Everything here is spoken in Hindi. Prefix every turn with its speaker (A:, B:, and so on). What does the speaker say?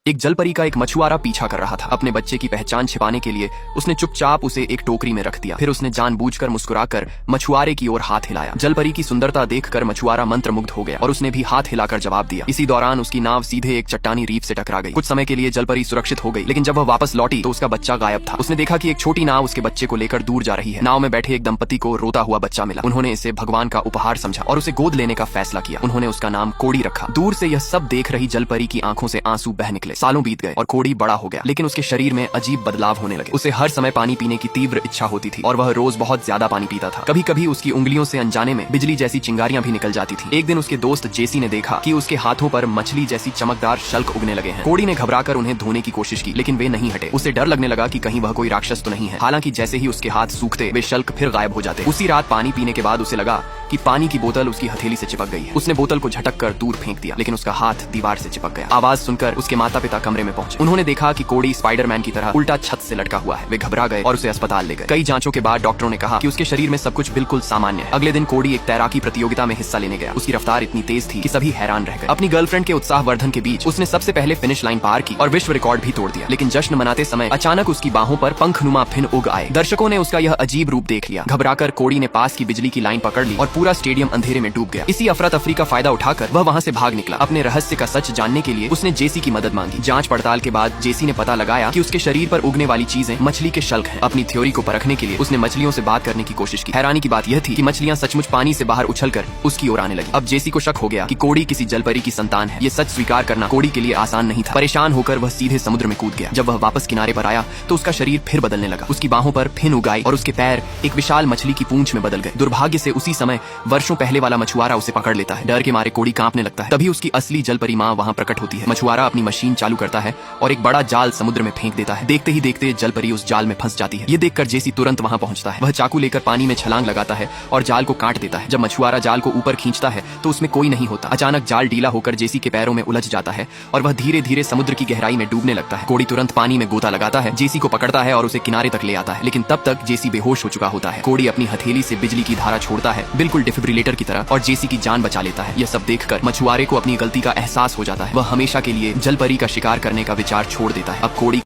A: एक जलपरी का एक मछुआरा पीछा कर रहा था। अपने बच्चे की पहचान छिपाने के लिए उसने चुपचाप उसे एक टोकरी में रख दिया। फिर उसने जानबूझकर मुस्कुराकर मछुआरे की ओर हाथ हिलाया। जलपरी की सुंदरता देखकर मछुआरा मंत्रमुग्ध हो गया और उसने भी हाथ हिलाकर जवाब दिया। इसी दौरान उसकी नाव सीधे एक चट्टानी रीफ से टकरा गई। कुछ समय के लिए जलपरी सुरक्षित हो गई, लेकिन जब वह वापस लौटी तो उसका बच्चा गायब था। उसने देखा कि एक छोटी नाव उसके बच्चे को लेकर दूर जा रही है। नाव में बैठे एक दंपति को रोता हुआ बच्चा मिला। उन्होंने इसे भगवान का उपहार समझा और उसे गोद लेने का फैसला किया। उन्होंने उसका नाम कोड़ी रखा। दूर से यह सब देख रही जलपरी की आंखों से आंसू बह निकले। सालों बीत गए और कोड़ी बड़ा हो गया, लेकिन उसके शरीर में अजीब बदलाव होने लगे। उसे हर समय पानी पीने की तीव्र इच्छा होती थी और वह रोज बहुत ज्यादा पानी पीता था। कभी कभी उसकी उंगलियों से अनजाने में बिजली जैसी चिंगारियां भी निकल जाती थी। एक दिन उसके दोस्त जेसी ने देखा कि उसके हाथों पर मछली जैसी चमकदार शल्क उगने लगे हैं। कोड़ी ने घबराकर उन्हें धोने की कोशिश की, लेकिन वे नहीं हटे। उसे डर लगने लगा कि कहीं वह कोई राक्षस तो नहीं है। हालांकि जैसे ही उसके हाथ सूखते वे शल्क फिर गायब हो जाते। उसी रात पानी पीने के बाद उसे लगा कि पानी की बोतल उसकी हथेली से चिपक गई है। उसने बोतल को झटक कर दूर फेंक दिया, लेकिन उसका हाथ दीवार से चिपक गया। आवाज सुनकर उसके माता पिता कमरे में पहुंचे। उन्होंने देखा कि कोड़ी स्पाइडरमैन की तरह उल्टा छत से लटका हुआ है। वे घबरा गए और उसे अस्पताल ले गए। कई जांचों के बाद डॉक्टरों ने कहा कि उसके शरीर में सब कुछ बिल्कुल सामान्य है। अगले दिन कोड़ी एक तैराकी प्रतियोगिता में हिस्सा लेने गया। उसकी रफ्तार इतनी तेज थी कि सभी हैरान रह गए। अपनी गर्लफ्रेंड के उत्साहवर्धन के बीच उसने सबसे पहले फिनिश लाइन पार की और विश्व रिकॉर्ड भी तोड़ दिया। लेकिन जश्न मनाते समय अचानक उसकी बाहों पर पंखनुमा फिन उग आए। दर्शकों ने उसका यह अजीब रूप देख लिया। घबराकर कोड़ी ने पास की बिजली की लाइन पकड़ ली और पूरा स्टेडियम अंधेरे में डूब गया। इसी अफरा तफरी का फायदा उठाकर वह वहां से भाग निकला। अपने रहस्य का सच जानने के लिए उसने जेसी की मदद मांगी। जांच पड़ताल के बाद जेसी ने पता लगाया कि उसके शरीर पर उगने वाली चीजें मछली के शल्क हैं। अपनी थ्योरी को परखने के लिए उसने मछलियों से बात करने की कोशिश की। हैरानी की बात यह थी कि मछलियां सचमुच पानी से बाहर उछलकर उसकी ओर आने लगी। अब जेसी को शक हो गया कि कोड़ी किसी जलपरी की संतान है। ये सच स्वीकार करना कोड़ी के लिए आसान नहीं था। परेशान होकर वह सीधे समुद्र में कूद गया। जब वह वापस किनारे पर आया तो उसका शरीर फिर बदलने लगा। उसकी बाहों पर फिन उगाई और उसके पैर एक विशाल मछली की पूंछ में बदल गए। दुर्भाग्य से उसी समय वर्षों पहले वाला मछुआरा उसे पकड़ लेता है। डर के मारे कोड़ी कांपने लगता है। तभी उसकी असली जलपरी माँ वहाँ प्रकट होती है। मछुआरा अपनी मशीन चालू करता है और एक बड़ा जाल समुद्र में फेंक देता है। देखते ही देखते जलपरी उस जाल में फंस जाती है। ये देखकर जेसी तुरंत वहाँ पहुंचता है। वह चाकू लेकर पानी में छलांग लगाता है और जाल को काट देता है। जब मछुआरा जाल को ऊपर खींचता है तो उसमें कोई नहीं होता। अचानक जाल ढीला होकर जेसी के पैरों में उलझ जाता है और वह धीरे धीरे समुद्र की गहराई में डूबने लगता है। कोड़ी तुरंत पानी में गोता लगाता है, जेसी को पकड़ता है और उसे किनारे तक ले आता है। लेकिन तब तक जेसी बेहोश हो चुका होता है। कोड़ी अपनी हथेली से बिजली की धारा छोड़ता है, बिल्कुल डिफिब्रिलेटर की तरह, और जेसी की जान बचा लेता है। यह सब देखकर मछुआरे को अपनी गलती का एहसास हो जाता है। वह हमेशा के लिए जलपरी का शिकार करने का विचार छोड़ देता है। अब कोड़ी